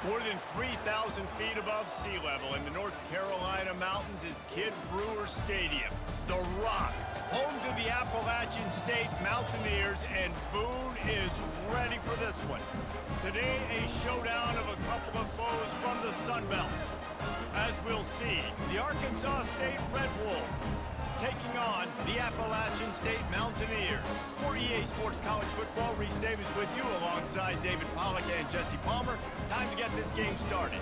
More than 3,000 feet above sea level in the North Carolina mountains is Kidd Brewer Stadium. The Rock, home to the Appalachian State Mountaineers, and Boone is ready for this one. Today, a showdown of a couple of foes from the Sun Belt. As we'll see, the Arkansas State Red Wolves taking on the Appalachian State Mountaineers. For EA Sports College Football, Reese Davis with you alongside David Pollack and Jesse Palmer. Time to get this game started.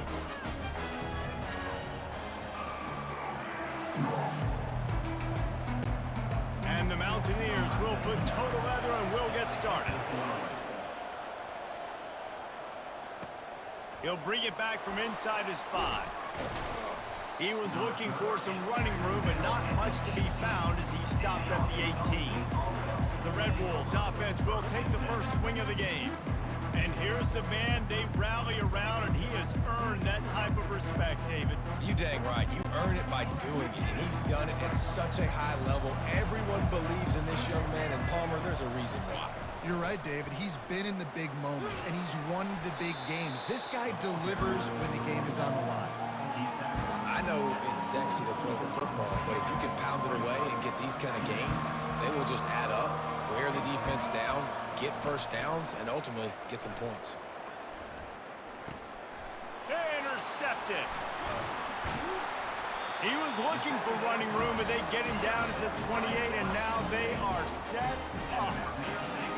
And the Mountaineers will put toe to leather and will get started. He'll bring it back from inside his 5. He was looking for some running room, but not much to be found as he stopped at the 18. The Red Wolves offense will take the first swing of the game. And here's the man they rally around, and he has earned that type of respect, David. You dang right. You earn it by doing it, and he's done it at such a high level. Everyone believes in this young man, and Palmer, there's a reason why. You're right, David. He's been in the big moments, and he's won the big games. This guy delivers when the game is on the line. I know it's sexy to throw the football, but if you can pound it away and get these kind of gains, they will just add up, wear the defense down, get first downs, and ultimately get some points. Intercepted. He was looking for running room, but they get him down at the 28, and now they are set up.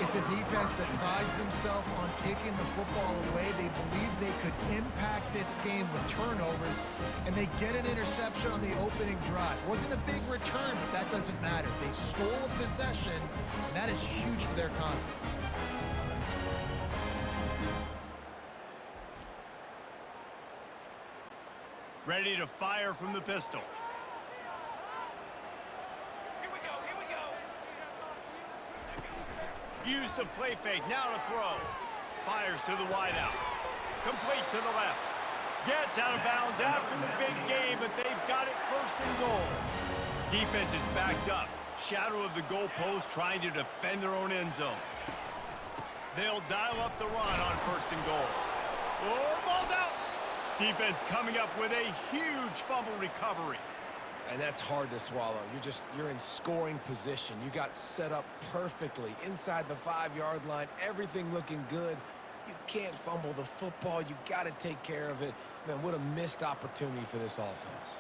It's a defense that prides themselves on taking the football away. They believe they could impact this game with turnovers, and they get an interception on the opening drive. Wasn't a big return, but that doesn't matter. They stole a possession, and that is huge for their confidence. Ready to fire from the pistol. Use the play fake, now to throw. Fires to the wideout. Complete to the left. Gets out of bounds after the big game, but they've got it first and goal. Defense is backed up. Shadow of the goalpost trying to defend their own end zone. They'll dial up the run on first and goal. Oh, ball's out! Defense coming up with a huge fumble recovery. And that's hard to swallow. You're in scoring position. You got set up perfectly inside the 5-yard line, everything looking good. You can't fumble the football. You got to take care of it. Man, what a missed opportunity for this offense.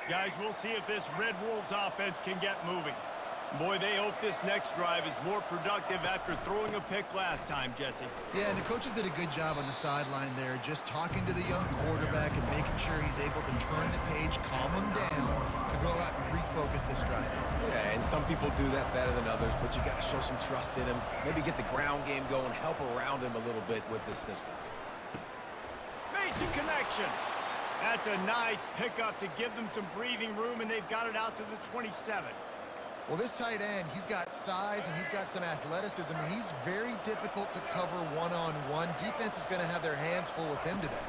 Guys, we'll see if this Red Wolves offense can get moving. Boy, they hope this next drive is more productive after throwing a pick last time, Jesse. Yeah, and the coaches did a good job on the sideline there, just talking to the young quarterback and making sure he's able to turn the page, calm him down, to go out and refocus this drive. Yeah, and some people do that better than others, but you got to show some trust in him, maybe get the ground game going, help around him a little bit with this system. Made some connection. That's a nice pickup to give them some breathing room, and they've got it out to the 27. Well, this tight end, he's got size and he's got some athleticism, and he's very difficult to cover one-on-one. Defense is going to have their hands full with him today.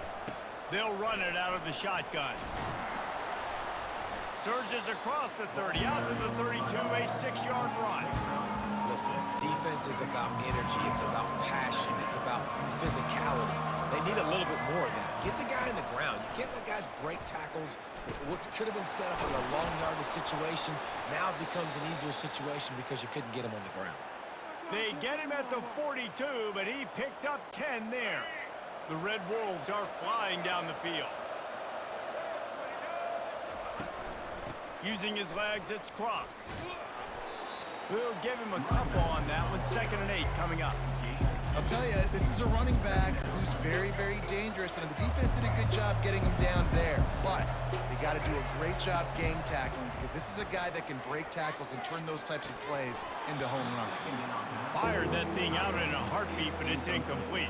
They'll run it out of the shotgun. Surges across the 30, out to the 32, a 6-yard run. Listen, defense is about energy. It's about passion. It's about physicality. They need a little bit more of that. Get the guy in the ground. You can't let guys break tackles. What could have been set up in a long yardage situation now becomes an easier situation because you couldn't get him on the ground. They get him at the 42, but he picked up 10 there. The Red Wolves are flying down the field. Using his legs, it's Cross. We'll give him a couple on that one. 2nd and 8 coming up. I'll tell you, this is a running back who's very, very dangerous, and the defense did a good job getting him down there. But they got to do a great job game tackling, because this is a guy that can break tackles and turn those types of plays into home runs. Fired that thing out in a heartbeat, but it's incomplete.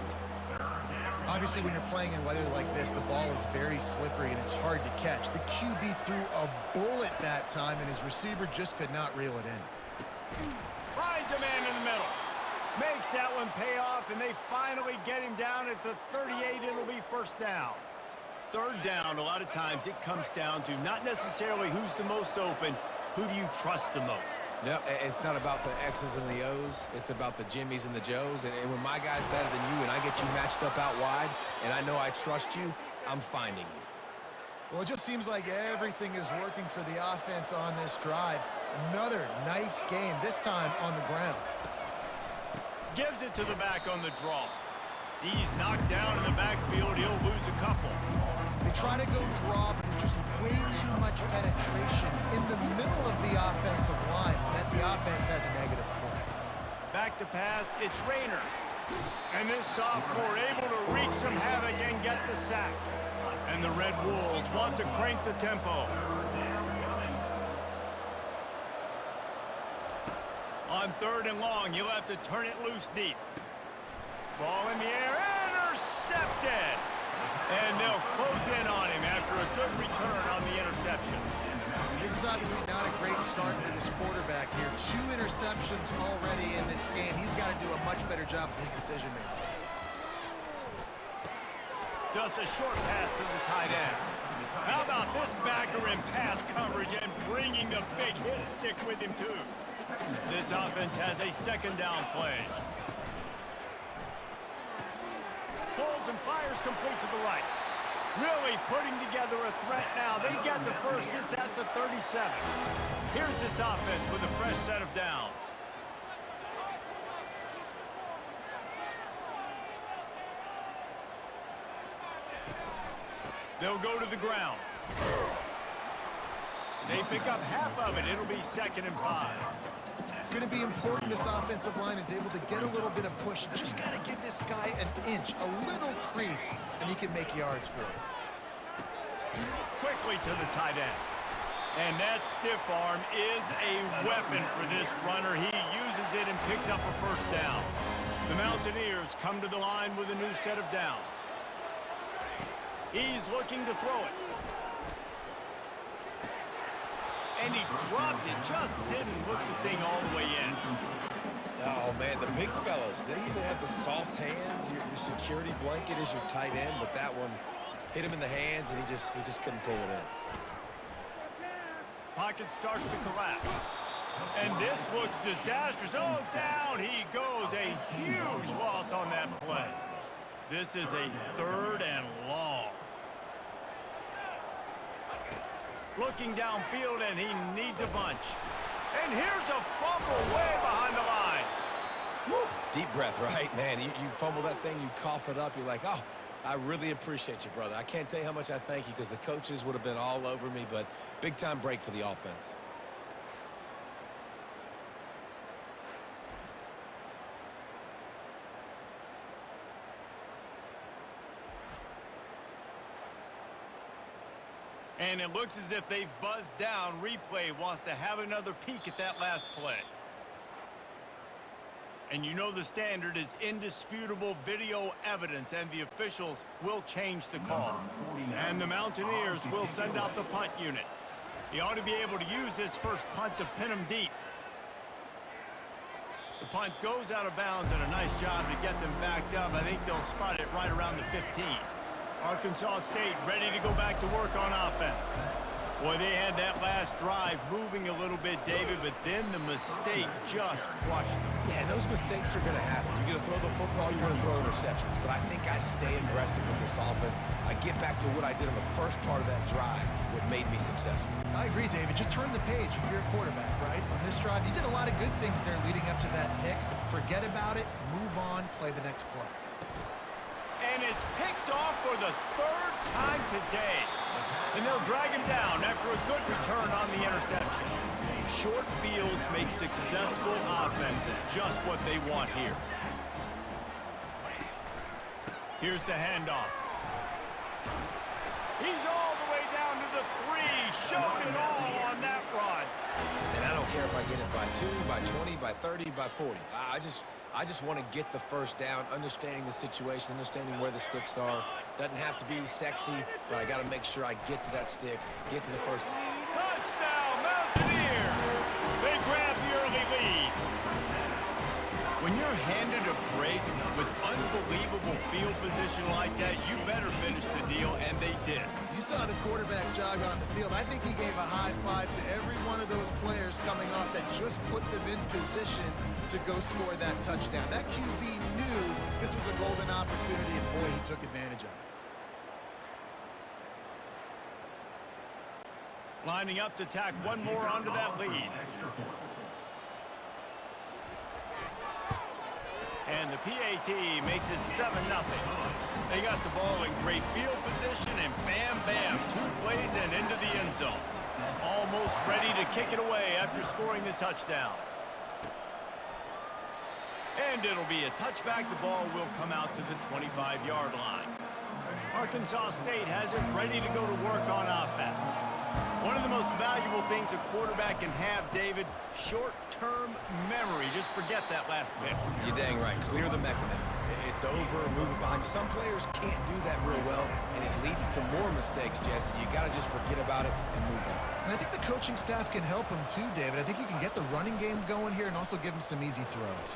Obviously, when you're playing in weather like this, the ball is very slippery and it's hard to catch. The QB threw a bullet that time, and his receiver just could not reel it in. Finds a man in the middle. Makes that one pay off, and they finally get him down at the 38. It'll be first down. Third down, a lot of times it comes down to not necessarily who's the most open, who do you trust the most? Yep, it's not about the X's and the O's. It's about the Jimmies and the Joes. And when my guy's better than you and I get you matched up out wide and I know I trust you, I'm finding you. Well, it just seems like everything is working for the offense on this drive. Another nice game, this time on the ground. Gives it to the back on the draw. He's knocked down in the backfield. He'll lose a couple. They try to go draw, but there's just way too much penetration in the middle of the offensive line, and the offense has a negative point. Back to pass, it's Rayner. And this sophomore able to wreak some havoc and get the sack. And the Red Wolves want to crank the tempo. On 3rd and long, you'll have to turn it loose deep. Ball in the air, intercepted! And they'll close in on him after a good return on the interception. This is obviously not a great start for this quarterback here. 2 interceptions already in this game. He's got to do a much better job with his decision-making. Just a short pass to the tight end. How about this backer in pass coverage and bringing the big hit stick with him, too? This offense has a 2nd down play. Holds and fires complete to the right. Really putting together a threat now. They get the first. It's at the 37. Here's this offense with a fresh set of downs. They'll go to the ground. They pick up half of it. It'll be 2nd and 5. It's going to be important this offensive line is able to get a little bit of push. You just got to give this guy an inch, a little crease, and he can make yards for it. Quickly to the tight end. And that stiff arm is a weapon for this runner. He uses it and picks up a 1st down. The Mountaineers come to the line with a new set of downs. He's looking to throw it. And he dropped it, just didn't hook the thing all the way in. Oh, man, the big fellas, they usually have the soft hands. Your security blanket is your tight end, but that one hit him in the hands, and he just couldn't pull it in. Pocket starts to collapse. And this looks disastrous. Oh, down he goes. A huge loss on that play. This is a 3rd and long. Looking downfield, and he needs a bunch. And here's a fumble way behind the line. Woo. Deep breath, right? Man, you fumble that thing, you cough it up, you're like, oh, I really appreciate you, brother. I can't tell you how much I thank you because the coaches would have been all over me, but big-time break for the offense. And it looks as if they've buzzed down. Replay wants to have another peek at that last play. And you know the standard is indisputable video evidence, and the officials will change the call. And the Mountaineers will send out the punt unit. He ought to be able to use his first punt to pin him deep. The punt goes out of bounds, and a nice job to get them backed up. I think they'll spot it right around the 15. Arkansas State ready to go back to work on offense. Boy, they had that last drive moving a little bit, David, but then the mistake just crushed them. Yeah, those mistakes are going to happen. You're going to throw the football, you're going to throw interceptions. But I think I stay aggressive with this offense. I get back to what I did on the first part of that drive, what made me successful. I agree, David. Just turn the page if you're a quarterback, right? On this drive, you did a lot of good things there leading up to that pick. Forget about it, move on, play the next play. And it's picked off for the 3rd time today. And they'll drag him down after a good return on the interception. Short fields make successful offenses, just what they want here. Here's the handoff. He's all the way down to the 3. Showed it all on that run. And I don't care if I get it by 2, by 20, by 30, by 40. I just want to get the first down, understanding the situation, understanding where the sticks are. Doesn't have to be sexy, but I got to make sure I get to that stick, get to the first. Touchdown, Mountaineers! They grab the early lead. When you're handed a break with unbelievable field position like that, you better finish the deal, and they did. You saw the quarterback jog on the field. I think he gave a high five to every one of of those players coming off that just put them in position to go score that touchdown. That QB knew this was a golden opportunity, and boy, he took advantage of it. Lining up to tack one more onto that lead. And the PAT makes it 7-0. They got the ball in great field position, and bam, bam, 2 plays and into the end zone. Almost ready to kick it away after scoring the touchdown. And it'll be a touchback. The ball will come out to the 25-yard line. Arkansas State has it ready to go to work on offense. One of the most valuable things a quarterback can have, David, short-term memory. Just forget that last pick. You're dang right. Clear the mechanism. It's over, move it behind. Some players can't do that real well, and it leads to more mistakes, Jesse. You got to just forget about it and move on. And I think the coaching staff can help him too, David. I think you can get the running game going here and also give him some easy throws.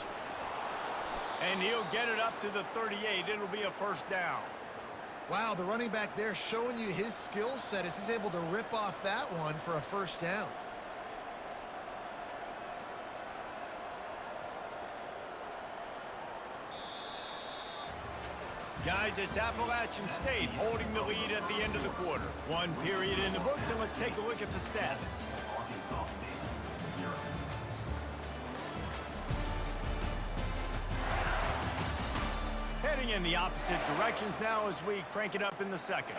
And he'll get it up to the 38. It'll be a first down. Wow, the running back there showing you his skill set as he's able to rip off that one for a first down. Guys, it's Appalachian State holding the lead at the end of the quarter. 1 period in the books, and let's take a look at the stats. Heading in the opposite directions now as we crank it up in the second.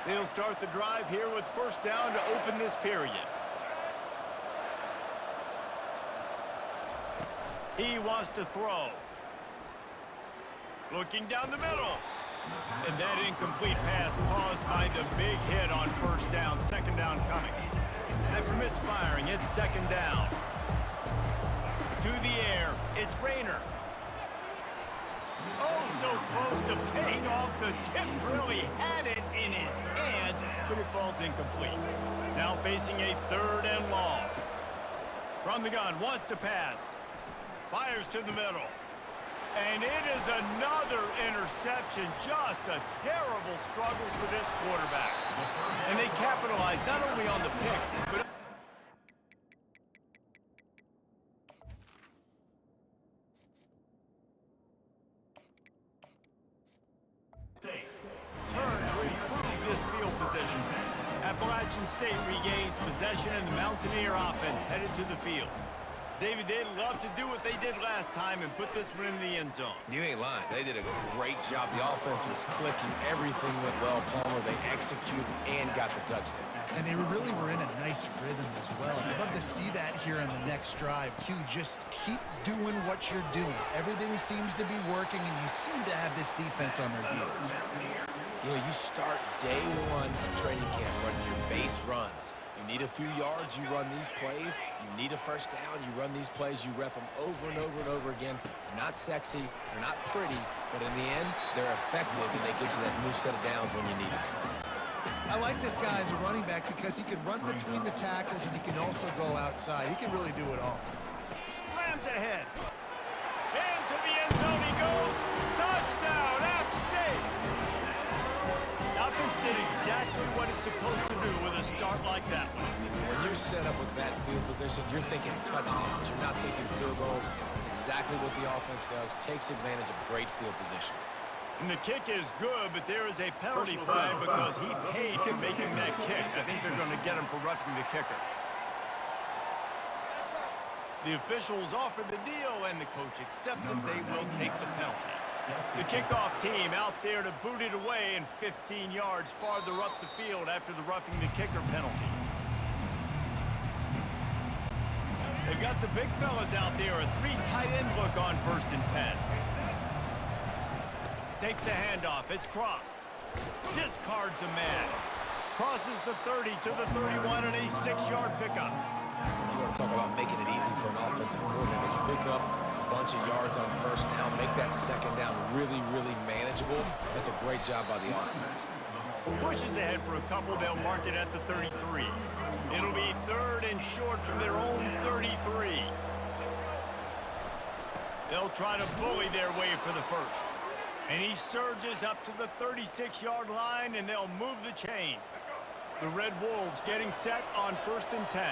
They'll start the drive here with first down to open this period. He wants to throw. Looking down the middle. And that incomplete pass caused by the big hit on first down. Second down coming. After misfiring, it's second down. To the air, it's Rayner. Oh, so close to paying off the tip. Really had it in his hands, but it falls incomplete. Now facing a 3rd and long. From the gun, wants to pass. Fires to the middle. And it is another interception. Just a terrible struggle for this quarterback. And they capitalize not only on the pick, but turn to improve this field position. Appalachian State regains possession, and the Mountaineer offense headed to the field. David, they'd love to do what they did last time and put this one in the end zone. You ain't lying. They did a great job. The offense was clicking. Everything went well, Palmer. They executed and got the touchdown. And they really were in a nice rhythm as well. I'd love to see that here on the next drive, too. Just keep doing what you're doing. Everything seems to be working, and you seem to have this defense on their heels. You know, you start day 1 of training camp running your base runs. You need a few yards, you run these plays. You need a first down, you run these plays. You rep them over and over and over again. They're not sexy, they're not pretty, but in the end, they're effective, and they get you that new set of downs when you need them. I like this guy as a running back because he can run between the tackles and he can also go outside. He can really do it all. Slams ahead. Into the end zone he goes. Touchdown, App State. The offense did exactly what it's supposed to do with a start like that one. When you're set up with that field position, you're thinking touchdowns. You're not thinking field goals. It's exactly what the offense does. Takes advantage of great field position. And the kick is good, but there is a penalty flag because he paid for making that kick. I think they're going to get him for roughing the kicker. The officials offer the deal, and the coach accepts it. They will take the penalty. The kickoff team out there to boot it away, and 15 yards farther up the field after the roughing the kicker penalty. They've got the big fellas out there, a 3 tight end look on 1st and 10. Takes the handoff, it's Cross. Discards a man. Crosses the 30 to the 31 and a 6-yard pickup. You want to talk about making it easy for an offensive coordinator. You pick up a bunch of yards on first down, make that second down really, really manageable. That's a great job by the offense. Pushes ahead for a couple, they'll mark it at the 33. It'll be 3rd and short from their own 33. They'll try to bully their way for the first. And he surges up to the 36-yard line, and they'll move the chains. The Red Wolves getting set on 1st and 10.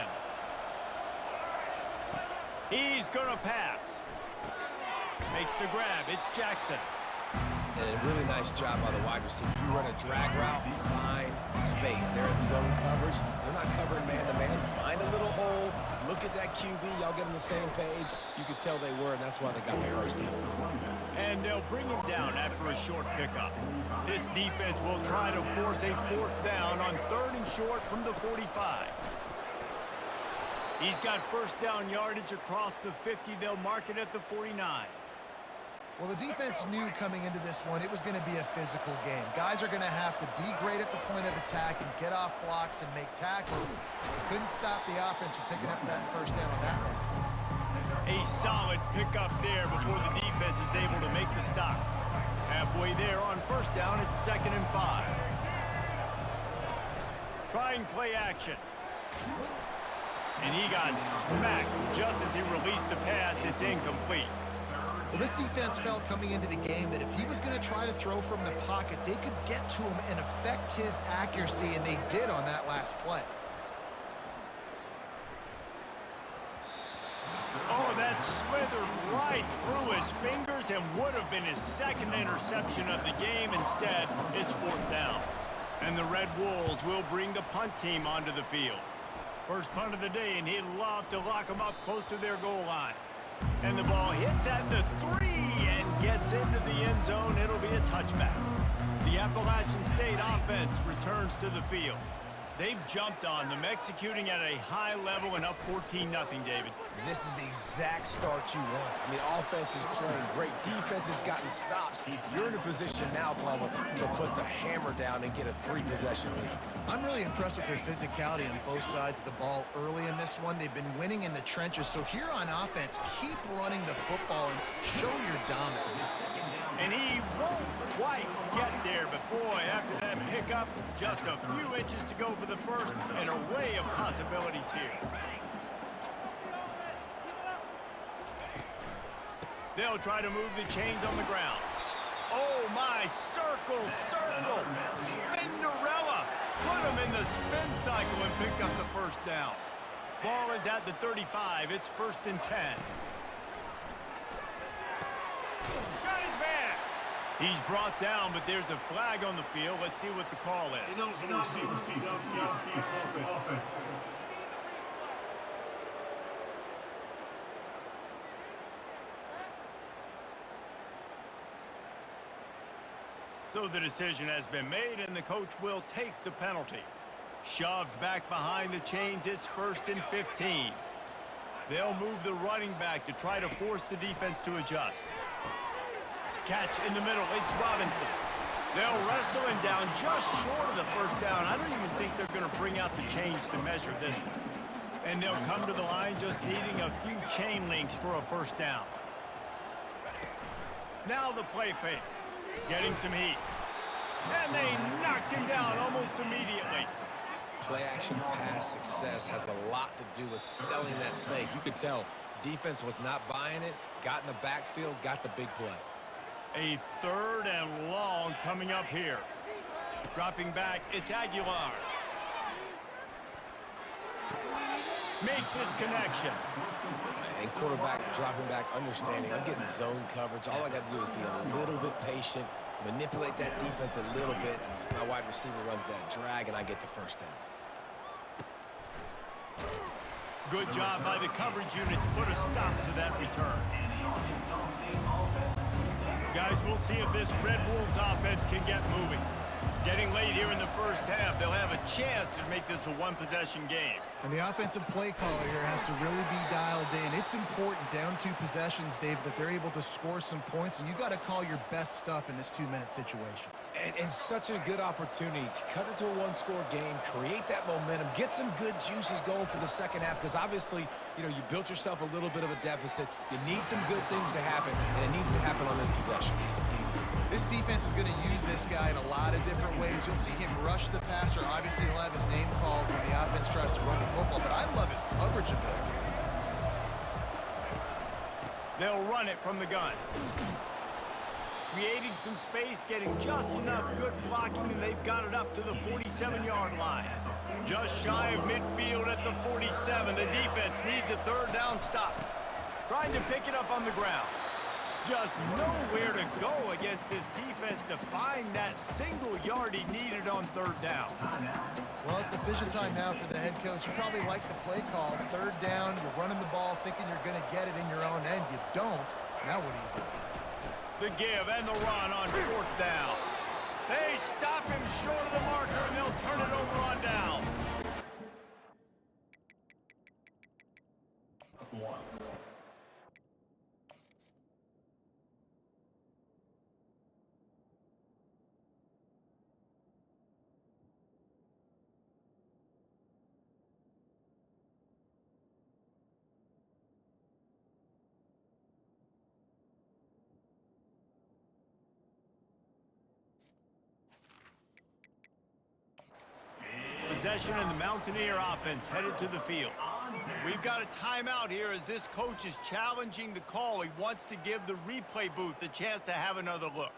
He's going to pass. Makes the grab. It's Jackson. And a really nice job by the wide receiver. You run a drag route, find space. They're in zone coverage. They're not covering man-to-man. Find a little hole. Look at that QB. Y'all get on the same page. You could tell they were, and that's why they got the first down. And they'll bring him down after a short pickup. This defense will try to force a 4th down on 3rd and short from the 45. He's got first down yardage across the 50. They'll mark it at the 49. Well, the defense knew coming into this one it was going to be a physical game. Guys are going to have to be great at the point of attack and get off blocks and make tackles. They couldn't stop the offense from picking up that first down on that one. A solid pickup there before the defense is able to make the stop. Halfway there on first down, it's 2nd and 5. Trying play action. And he got smacked just as he released the pass. It's incomplete. Well, this defense felt coming into the game that if he was going to try to throw from the pocket, they could get to him and affect his accuracy, and they did on that last play. Oh, that slithered right through his fingers and would have been his 2nd interception of the game. Instead, it's 4th down. And the Red Wolves will bring the punt team onto the field. First punt of the day, and he'd love to lock them up close to their goal line. And the ball hits at the 3 and gets into the end zone. It'll be a touchback. The Appalachian State offense returns to the field. They've jumped on them, executing at a high level and up 14-0, David. This is the exact start you want. I mean, offense is playing great. Defense has gotten stops. You're in a position now, Palmer, to put the hammer down and get a 3-possession lead. I'm really impressed with their physicality on both sides of the ball early in this one. They've been winning in the trenches. So here on offense, keep running the football and show your dominance. And he won't quite get there, but boy, after that pickup, just a few inches to go for the first, and an array of possibilities here. They'll try to move the chains on the ground. Oh my, circle, Spinderella. Put him in the spin cycle and pick up the first down. Ball is at the 35. It's 1st and 10. Got his man. He's brought down, but there's a flag on the field. Let's see what the call is. So the decision has been made, and the coach will take the penalty. Shoves back behind the chains. It's 1st and 15. They'll move the running back to try to force the defense to adjust. Catch in the middle. It's Robinson. They'll wrestle him down just short of the first down. I don't even think they're going to bring out the chains to measure this one. And they'll come to the line just needing a few chain links for a first down. Now the play fake. Getting some heat. And they knocked him down almost immediately. Play action pass success has a lot to do with selling that fake. You could tell defense was not buying it, got in the backfield, got the big play. A 3rd and long coming up here. Dropping back, it's Aguilar. Makes his connection. And quarterback dropping back, understanding, I'm getting zone coverage. All I got to do is be a little bit patient, manipulate that defense a little bit. My wide receiver runs that drag, and I get the first down. Good job by the coverage unit to put a stop to that return. Guys, we'll see if this Red Wolves offense can get moving. Getting late here in the first half, they'll have a chance to make this a 1-possession game. And the offensive play caller here has to really be dialed in. It's important, down 2 possessions, Dave, that they're able to score some points. So you got to call your best stuff in this 2-minute situation. And such a good opportunity to cut it to a 1-score game, create that momentum, get some good juices going for the second half, because obviously, you know, you built yourself a little bit of a deficit. You need some good things to happen, and it needs to happen on this possession. This defense is going to use this guy in a lot of different ways. You'll see him rush the passer. Obviously, he'll have his name called when the offense tries to run the football, but I love his coverage ability. They'll run it from the gun. Creating some space, getting just enough good blocking, and they've got it up to the 47-yard line. Just shy of midfield at the 47. The defense needs a 3rd down stop. trying to pick it up on the ground. Just nowhere to go against this defense to find that single yard he needed on third down. Well, it's decision time now for the head coach. You probably like the play call. Third down, you're running the ball thinking you're going to get it in your own end. You don't. Now what do you do? The give and the run on fourth down. They stop him short of the marker, and they'll turn it over on downs. Possession and the Mountaineer offense headed to the field. We've got a timeout here as this coach is challenging the call. He wants to give the replay booth a chance to have another look.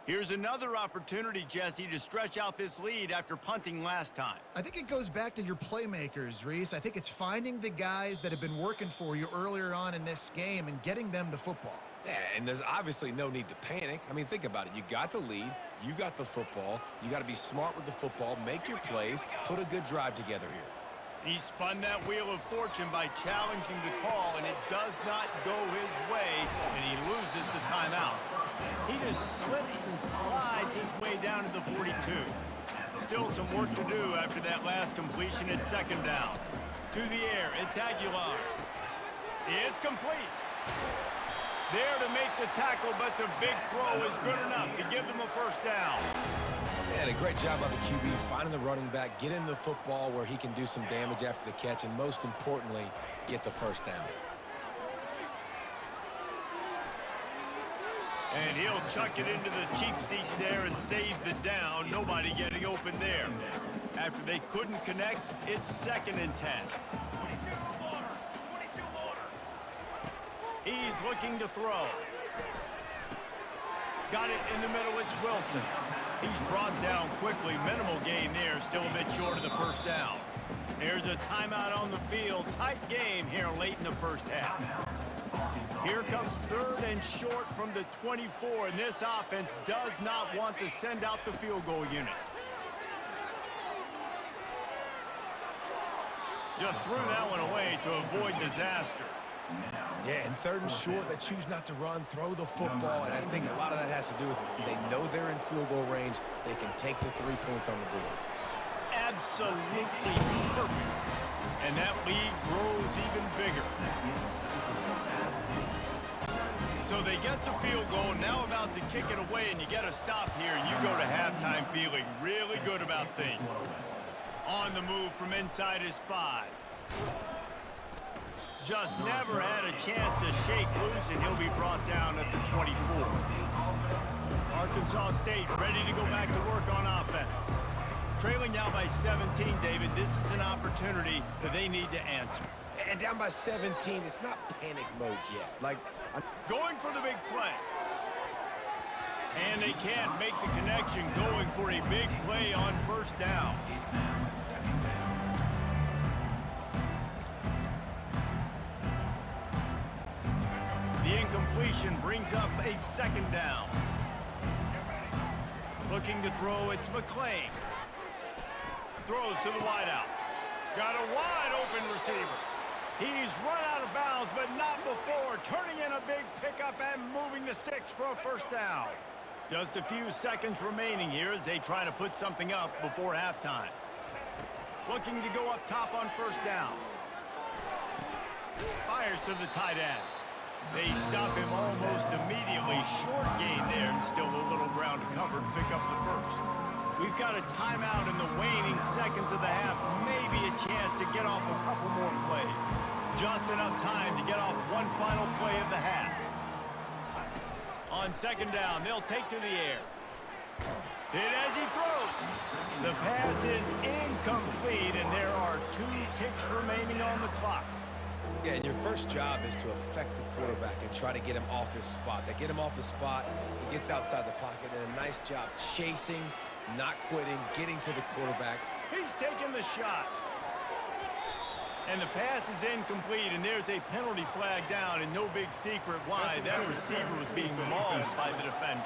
Here's another opportunity, Jesse, to stretch out this lead after punting last time. I think it goes back to your playmakers, Reese. I think it's finding the guys that have been working for you earlier on in this game and getting them the football. Yeah, and there's obviously no need to panic. I mean, think about it. You got the lead. You got the football. You got to be smart with the football, make your plays, put a good drive together here. He spun that wheel of fortune by challenging the call, and it does not go his way, and he loses the timeout. He just slips and slides his way down to the 42. Still some work to do after that last completion at second down. To the air, it's Aguilar. It's complete. There to make the tackle, but the big throw is good enough to give them a first down. And a great job by the QB finding the running back, get him the football where he can do some damage after the catch, and most importantly, get the first down. And he'll chuck it into the cheap seats there and save the down. Nobody getting open there. After they couldn't connect, it's 2nd and 10. He's looking to throw. Got it in the middle, it's Wilson. He's brought down quickly. Minimal gain there, still a bit short of the first down. There's a timeout on the field. Tight game here late in the first half. Here comes 3rd and short from the 24, and this offense does not want to send out the field goal unit. Just threw that one away to avoid disaster. Yeah, and 3rd and short, they choose not to run, throw the football, and I think a lot of that has to do with they know they're in field goal range. They can take the 3 points on the board. Absolutely perfect. And that lead grows even bigger. So they get the field goal, now about to kick it away, and you get a stop here, and you go to halftime feeling really good about things. On the move from inside his 5. Just never had a chance to shake loose, and he'll be brought down at the 24. Arkansas State ready to go back to work on offense. Trailing now by 17, David. This is an opportunity that they need to answer. And down by 17, it's not panic mode yet. Going for the big play. And they can't make the connection, going for a big play on first down. The incompletion brings up a 2nd down. Looking to throw, it's McClain. Throws to the wideout. Got a wide open receiver. He's run out of bounds, but not before. Turning in a big pickup and moving the sticks for a first down. Just a few seconds remaining here as they try to put something up before halftime. Looking to go up top on first down. Fires to the tight end. They stop him almost immediately. Short gain there, and still a little ground to cover to pick up the first. We've got a timeout in the waning seconds of the half. Maybe a chance to get off a couple more plays. Just enough time to get off one final play of the half. On 2nd down, they'll take to the air. Hit as he throws. The pass is incomplete, and there are 2 ticks remaining on the clock. Yeah, and your first job is to affect the quarterback and try to get him off his spot. They get him off his spot, he gets outside the pocket, and a nice job chasing, not quitting, getting to the quarterback. He's taking the shot. And the pass is incomplete, and there's a penalty flag down, and no big secret why. That receiver was being mauled by the defender.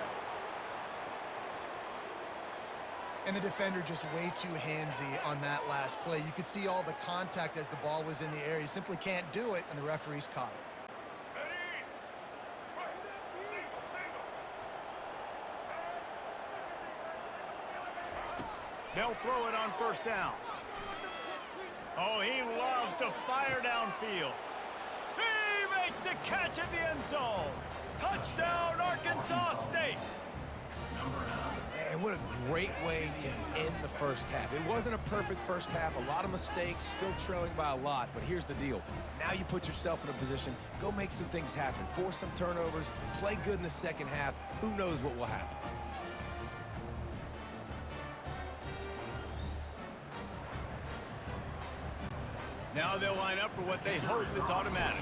And the defender just way too handsy on that last play. You could see all the contact as the ball was in the air. You simply can't do it, and the referees caught it. They'll throw it on first down. Oh, he loves to fire downfield. He makes the catch at the end zone. Touchdown, Arkansas State. And what a great way to end the first half. It wasn't a perfect first half, a lot of mistakes, still trailing by a lot, but here's the deal. Now you put yourself in a position, go make some things happen, force some turnovers, play good in the second half. Who knows what will happen? Now they'll line up for what they hope is automatic.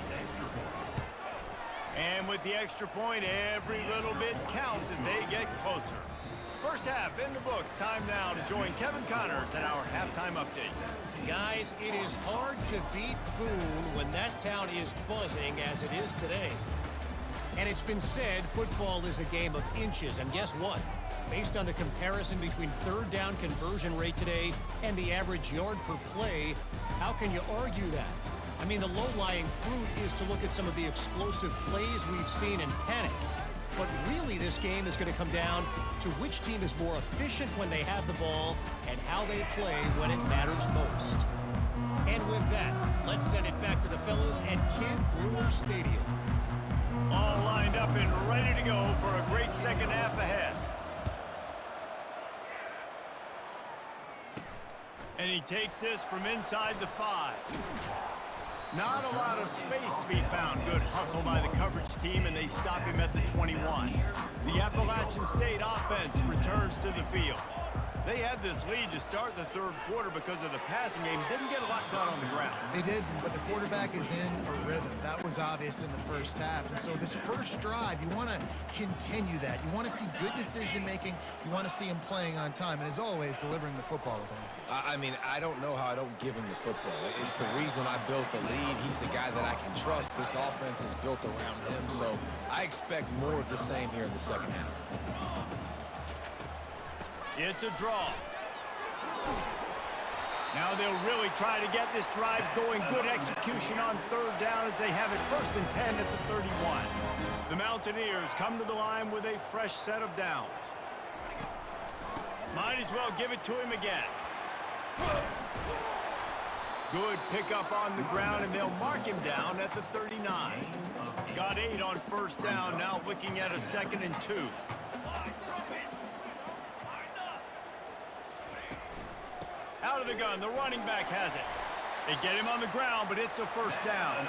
And with the extra point, every little bit counts as they get closer. First half in the books. Time now to join Kevin Connors in our halftime update. Guys, it is hard to beat Boone when that town is buzzing as it is today. And it's been said football is a game of inches, and guess what? Based on the comparison between third down conversion rate today and the average yard per play, how can you argue that? I mean, the low-lying fruit is to look at some of the explosive plays we've seen and panic. But really, this game is going to come down to which team is more efficient when they have the ball and how they play when it matters most. And with that, let's send it back to the fellas at Kidd Brewer Stadium. All lined up and ready to go for a great second half ahead. And he takes this from inside the 5. Not a lot of space to be found. Good hustle by the coverage team, and they stop him at the 21. The Appalachian State offense returns to the field. They had this lead to start the third quarter because of the passing game. Didn't get a lot done on the ground. They did, but the quarterback is in a rhythm. That was obvious in the first half. And so this first drive, you want to continue that. You want to see good decision-making. You want to see him playing on time. And as always, delivering the football with accuracy. I mean, I don't know how I don't give him the football. It's the reason I built the lead. He's the guy that I can trust. This offense is built around him. So I expect more of the same here in the second half. It's a draw. Now they'll really try to get this drive going. Good execution on third down as they have it 1st and 10 at the 31. The Mountaineers come to the line with a fresh set of downs. Might as well give it to him again. Good pickup on the ground, and they'll mark him down at the 39. Got 8 on first down, now looking at a 2nd and 2. Out of the gun, the running back has it. They get him on the ground, but it's a first down.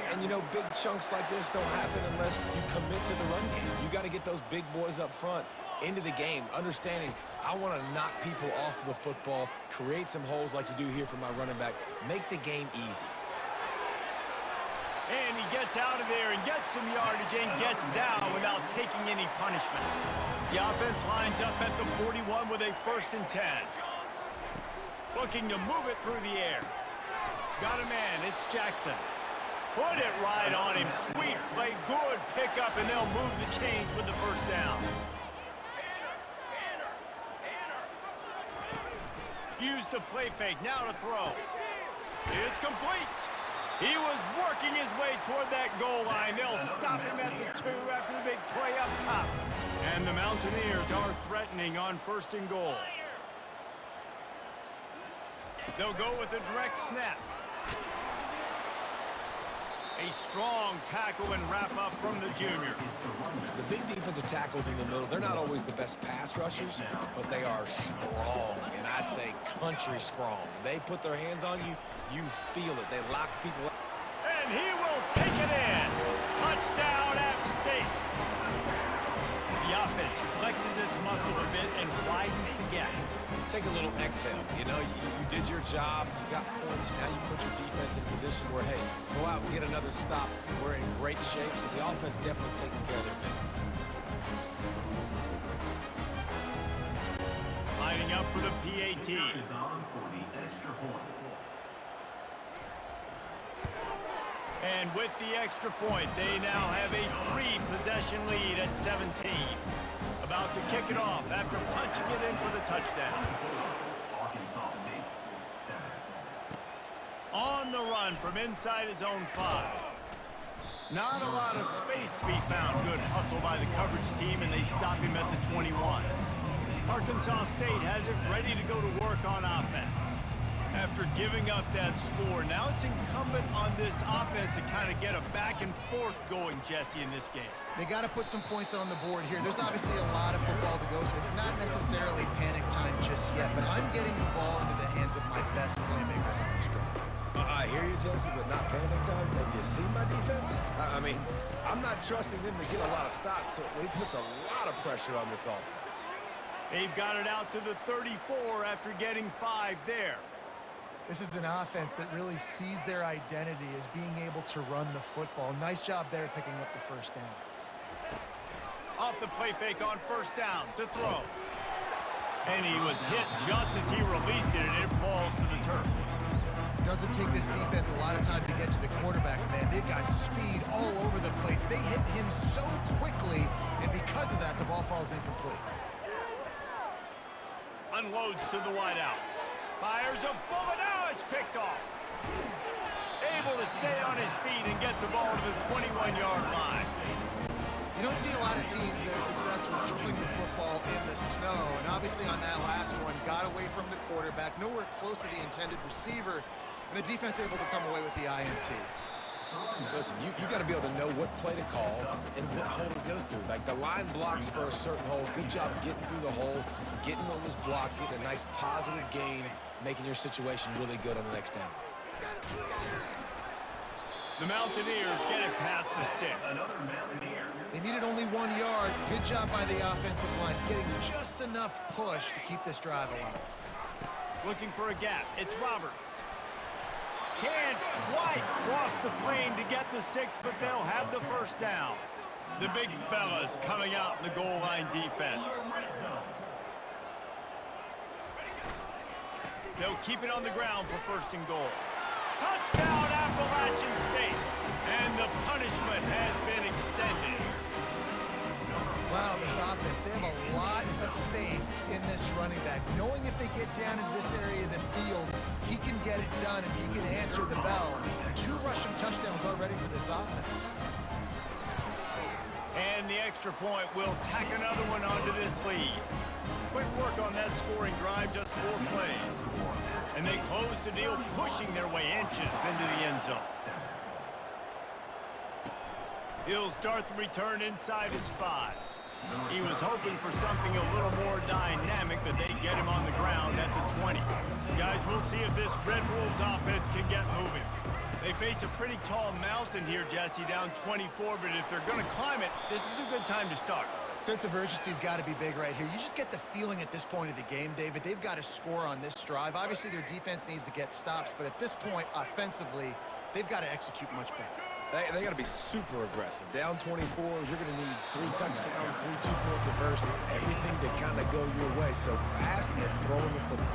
And, you know, big chunks like this don't happen unless you commit to the run game. You got to get those big boys up front into the game, understanding I want to knock people off the football, create some holes like you do here for my running back, make the game easy. And he gets out of there and gets some yardage and gets down without taking any punishment. The offense lines up at the 41 with a 1st and 10. Looking to move it through the air. Got a man, it's Jackson. Put it right on him. Sweet play, good pickup, and they'll move the chains with the first down. Use the play fake, now to throw. It's complete. He was working his way toward that goal line. They'll stop him at the 2 after the big play up top. And the Mountaineers are threatening on 1st and goal. They'll go with a direct snap. A strong tackle and wrap up from the junior. The big defensive tackles in the middle, they're not always the best pass rushers, but they are strong, and I say country strong. They put their hands on you, you feel it. They lock people up. And he will take it in. Touchdown, App State. The offense flexes its muscle a bit and widens the gap. Take a little exhale. You know, you did your job. You got points. Now you put your defense in a position where, hey, go out and get another stop. We're in great shape, so the offense definitely taking care of their business. Lining up for the PAT. And with the extra point, they now have a 3-possession lead at 17. About to kick it off after punching it in for the touchdown. On the run from inside his own 5. Not a lot of space to be found. Good hustle by the coverage team, and they stop him at the 21. Arkansas State has it ready to go to work on offense. After giving up that score, now it's incumbent on this offense to kind of get a back and forth going, Jesse, in this game. They got to put some points on the board here. There's obviously a lot of football to go, so it's not necessarily panic time just yet, but I'm getting the ball into the hands of my best playmakers on this drive. I hear you, Jesse, but not panic time. Have you seen my defense? I mean, I'm not trusting them to get a lot of stops, so it puts a lot of pressure on this offense. They've got it out to the 34 after getting 5 there. This is an offense that really sees their identity as being able to run the football. Nice job there picking up the first down. Off the play fake on first down to throw. And he was hit just as he released it, and it falls to the turf. Doesn't take this defense a lot of time to get to the quarterback, man. They've got speed all over the place. They hit him so quickly, and because of that, the ball falls incomplete. Unloads to the wideout. Fires a bullet. Now it's picked off. Able to stay on his feet and get the ball to the 21-yard line. You don't see a lot of teams that are successful throwing the football in the snow, and obviously on that last one, got away from the quarterback, nowhere close to the intended receiver, and the defense able to come away with the INT. Listen, you got to be able to know what play to call and what hole to go through. Like, the line blocks for a certain hole. Good job getting through the hole, getting what was blocked, getting a nice positive gain, making your situation really good on the next down. The Mountaineers get it past the sticks. They needed only 1 yard. Good job by the offensive line, getting just enough push to keep this drive alive. Looking for a gap. It's Roberts. Can White cross the plane to get the 6, but they'll have the first down. The big fellas coming out in the goal line defense. They'll keep it on the ground for first and goal. Touchdown, Appalachian State. And the punishment has been extended. Wow, this offense, they have a lot of faith in this running back, knowing if they get down in this area of the field, he can get it done and he can answer the bell. 2 rushing touchdowns already for this offense. And the extra point will tack another one onto this lead. Quick work on that scoring drive, just 4 plays. And they close the deal, pushing their way inches into the end zone. He'll start the return inside his 5. He was hoping for something a little more dynamic, but they get him on the ground at the 20. Guys, we'll see if this Red Wolves offense can get moving. They face a pretty tall mountain here, Jesse, down 24, but if they're going to climb it, this is a good time to start. Sense of urgency's got to be big right here. You just get the feeling at this point of the game, David, they've got to score on this drive. Obviously, their defense needs to get stops, but at this point, offensively, they've got to execute much better. They got to be super aggressive. Down 24, you're going to need 3 touchdowns, 3 two-point conversions, everything to kind of go your way. So fast and throwing the football.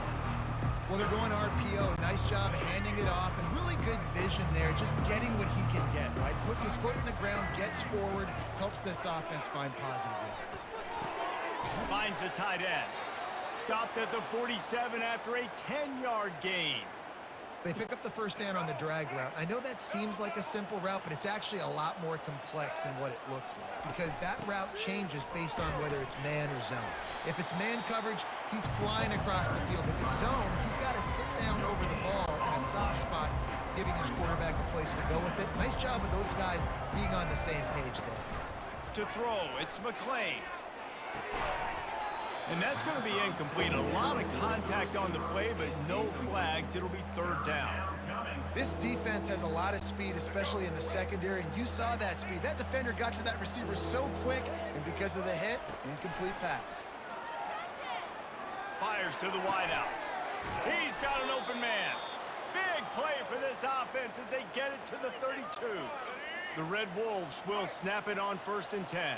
Well, they're going RPO. Nice job handing it off, and really good vision there, just getting what he can get, right? Puts his foot in the ground, gets forward, helps this offense find positive yards. Finds the tight end. Stopped at the 47 after a 10-yard gain. They pick up the first down on the drag route. I know that seems like a simple route, but it's actually a lot more complex than what it looks like because that route changes based on whether it's man or zone. If it's man coverage, he's flying across the field. If it's zone, he's got to sit down over the ball in a soft spot, giving his quarterback a place to go with it. Nice job of those guys being on the same page there. To throw, it's McClain. And that's going to be incomplete. A lot of contact on the play, but no flags. It'll be 3rd down. This defense has a lot of speed, especially in the secondary, and you saw that speed. That defender got to that receiver so quick, and because of the hit, incomplete pass. Fires to the wideout. He's got an open man. Big play for this offense as they get it to the 32. The Red Wolves will snap it on 1st and 10.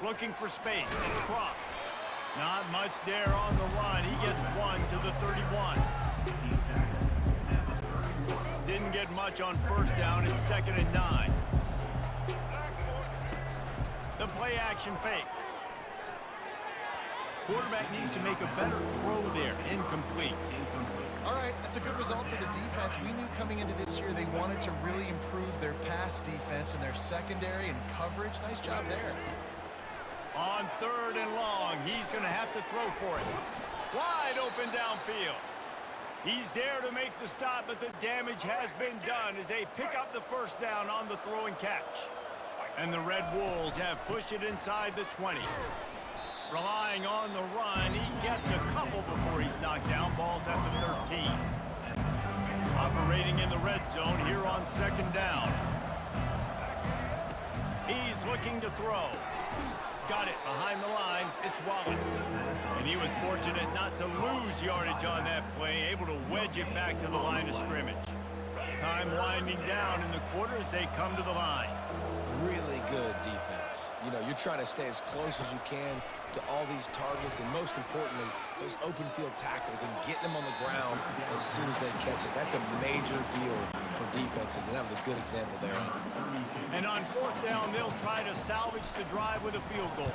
Looking for space. It's Cross. Not much there on the run. He gets 1 to the 31. Didn't didn't get much on first down. It's 2nd and 9. The play action fake. Quarterback needs to make a better throw there. Incomplete. All right, that's a good result for the defense. We knew coming into this year they wanted to really improve their pass defense and their secondary and coverage. Nice job there. On 3rd and long, he's going to have to throw for it. Wide open downfield. He's there to make the stop, but the damage has been done as they pick up the first down on the throw and catch. And the Red Wolves have pushed it inside the 20. Relying on the run, he gets a couple before he's knocked down. Ball's at the 13. Operating in the red zone here on 2nd down. He's looking to throw. Got it behind the line. It's Wallace. And he was fortunate not to lose yardage on that play, able to wedge it back to the line of scrimmage. Time winding down in the quarter as they come to the line. Really good defense. You know, you're trying to stay as close as you can to all these targets, and most importantly, those open field tackles and getting them on the ground as soon as they catch it. That's a major deal for defenses, and that was a good example there of it. And on 4th down, they'll try to salvage the drive with a field goal.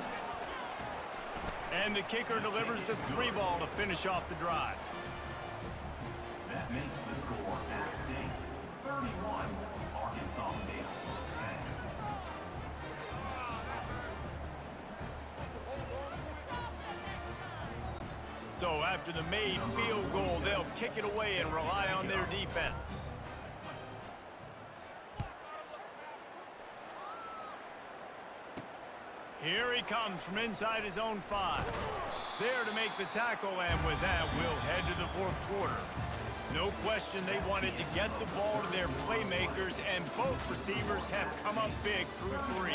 And the kicker delivers the 3-ball to finish off the drive. That makes the score App State 31, Arkansas State 10. So after the made field goal, they'll kick it away and rely on their defense. Here he comes from inside his own 5. There to make the tackle, and with that, we'll head to the 4th quarter. No question they wanted to get the ball to their playmakers, and both receivers have come up big through 3.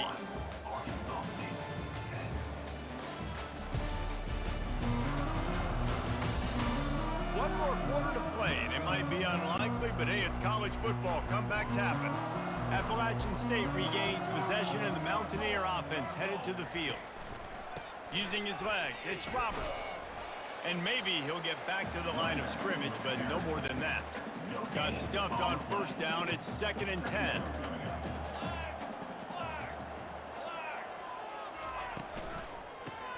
One more quarter to play, and it might be unlikely, but hey, it's college football. Comebacks happen. Appalachian State regains possession, and the Mountaineer offense headed to the field. Using his legs, it's Roberts. And maybe he'll get back to the line of scrimmage, but no more than that. Got stuffed on first down. It's 2nd and 10.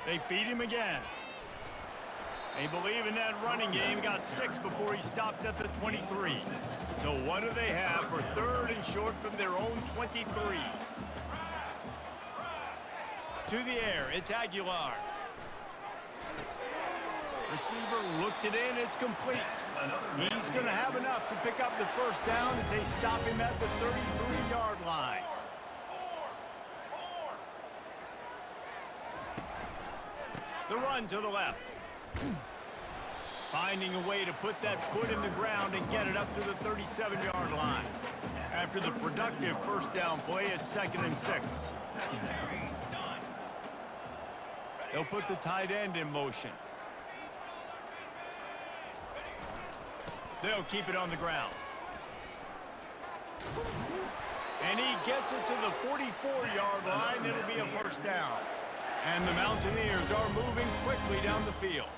They feed him again. They believe in that running game. Got 6 before he stopped at the 23. So what do they have for 3rd and short from their own 23? To the air, it's Aguilar. Receiver looks it in, it's complete. He's going to have enough to pick up the first down as they stop him at the 33-yard line. The run to the left. Finding a way to put that foot in the ground and get it up to the 37-yard line. After the productive first down play, it's 2nd and 6. They'll put the tight end in motion. They'll keep it on the ground. And he gets it to the 44-yard line. It'll be a first down. And the Mountaineers are moving quickly down the field.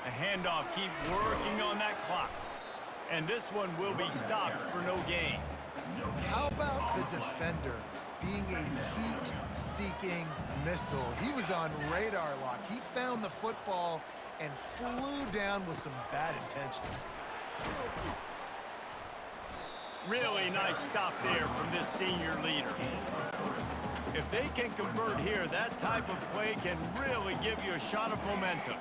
A handoff, keep working on that clock. And this one will be stopped for no gain. How about the defender being a heat-seeking missile? He was on radar lock. He found the football and flew down with some bad intentions. Really nice stop there from this senior leader. If they can convert here, that type of play can really give you a shot of momentum.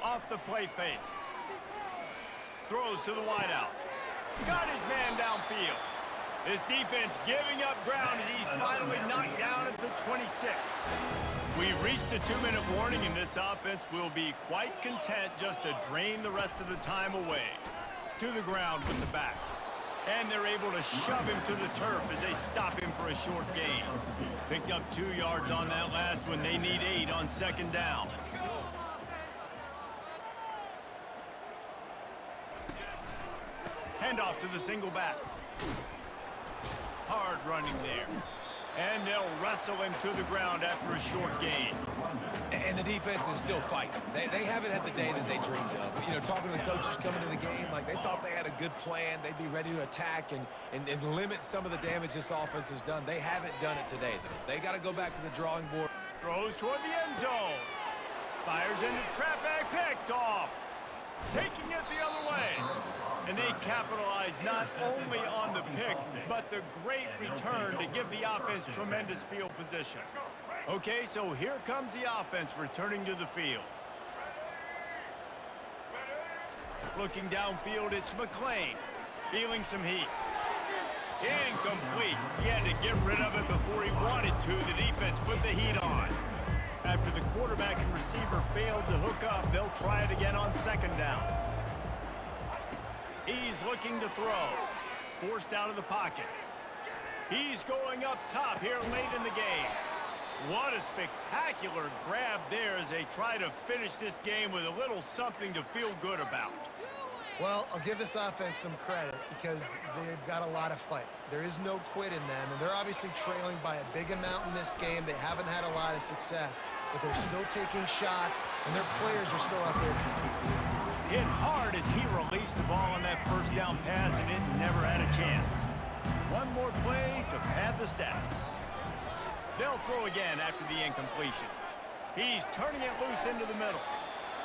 Off the play fake. Throws to the wideout. Got his man downfield. His defense giving up ground as he's finally knocked down at the 26. We've reached the 2-minute warning, and this offense will be quite content just to drain the rest of the time away. To the ground with the back. And they're able to shove him to the turf as they stop him for a short gain. Picked up 2 yards on that last one. They need 8 on 2nd down. Handoff to the single back. Hard running there. And they'll wrestle him to the ground after a short gain. And the defense is still fighting. They haven't had the day that they dreamed of. You know, talking to the coaches coming into the game, like they thought they had a good plan. They'd be ready to attack and limit some of the damage this offense has done. They haven't done it today, though. They got to go back to the drawing board. Throws toward the end zone. Fires into traffic, picked off. Taking it the other way. And they capitalize not only on the pick, but the great return to give the offense tremendous field position. Okay, so here comes the offense returning to the field. Looking downfield, it's McClain. Feeling some heat. Incomplete. He had to get rid of it before he wanted to. The defense put the heat on. After the quarterback and receiver failed to hook up, they'll try it again on second down. He's looking to throw. Forced out of the pocket. He's going up top here late in the game. What a spectacular grab there as they try to finish this game with a little something to feel good about. Well, I'll give this offense some credit because they've got a lot of fight. There is no quit in them, and they're obviously trailing by a big amount in this game. They haven't had a lot of success, but they're still taking shots, and their players are still out there competing. Hit hard as he released the ball on that first down pass, and it never had a chance. One more play to pad the stats. They'll throw again after the incompletion. He's turning it loose into the middle.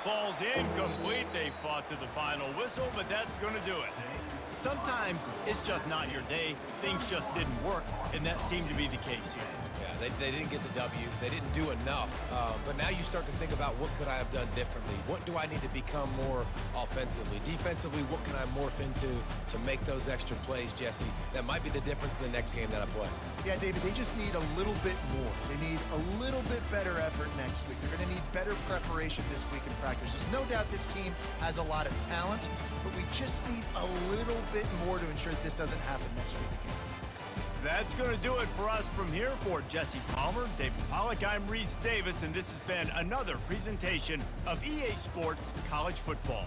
Falls incomplete. They fought to the final whistle, but that's going to do it. Sometimes it's just not your day. Things just didn't work, and that seemed to be the case here. Yeah, they didn't get the W. They didn't do enough. But now you start to think about what could I have done differently? What do I need to become more offensively? Defensively, what can I morph into to make those extra plays, Jesse? That might be the difference in the next game that I play. Yeah, David, they just need a little bit more. They need a little bit better effort next week. They're going to need better preparation this week in practice. There's no doubt this team has a lot of talent, but we just need a little bit more to ensure that this doesn't happen next week again. That's going to do it for us from here. For Jesse Palmer, David Pollack, I'm Reese Davis, and this has been another presentation of EA Sports College Football.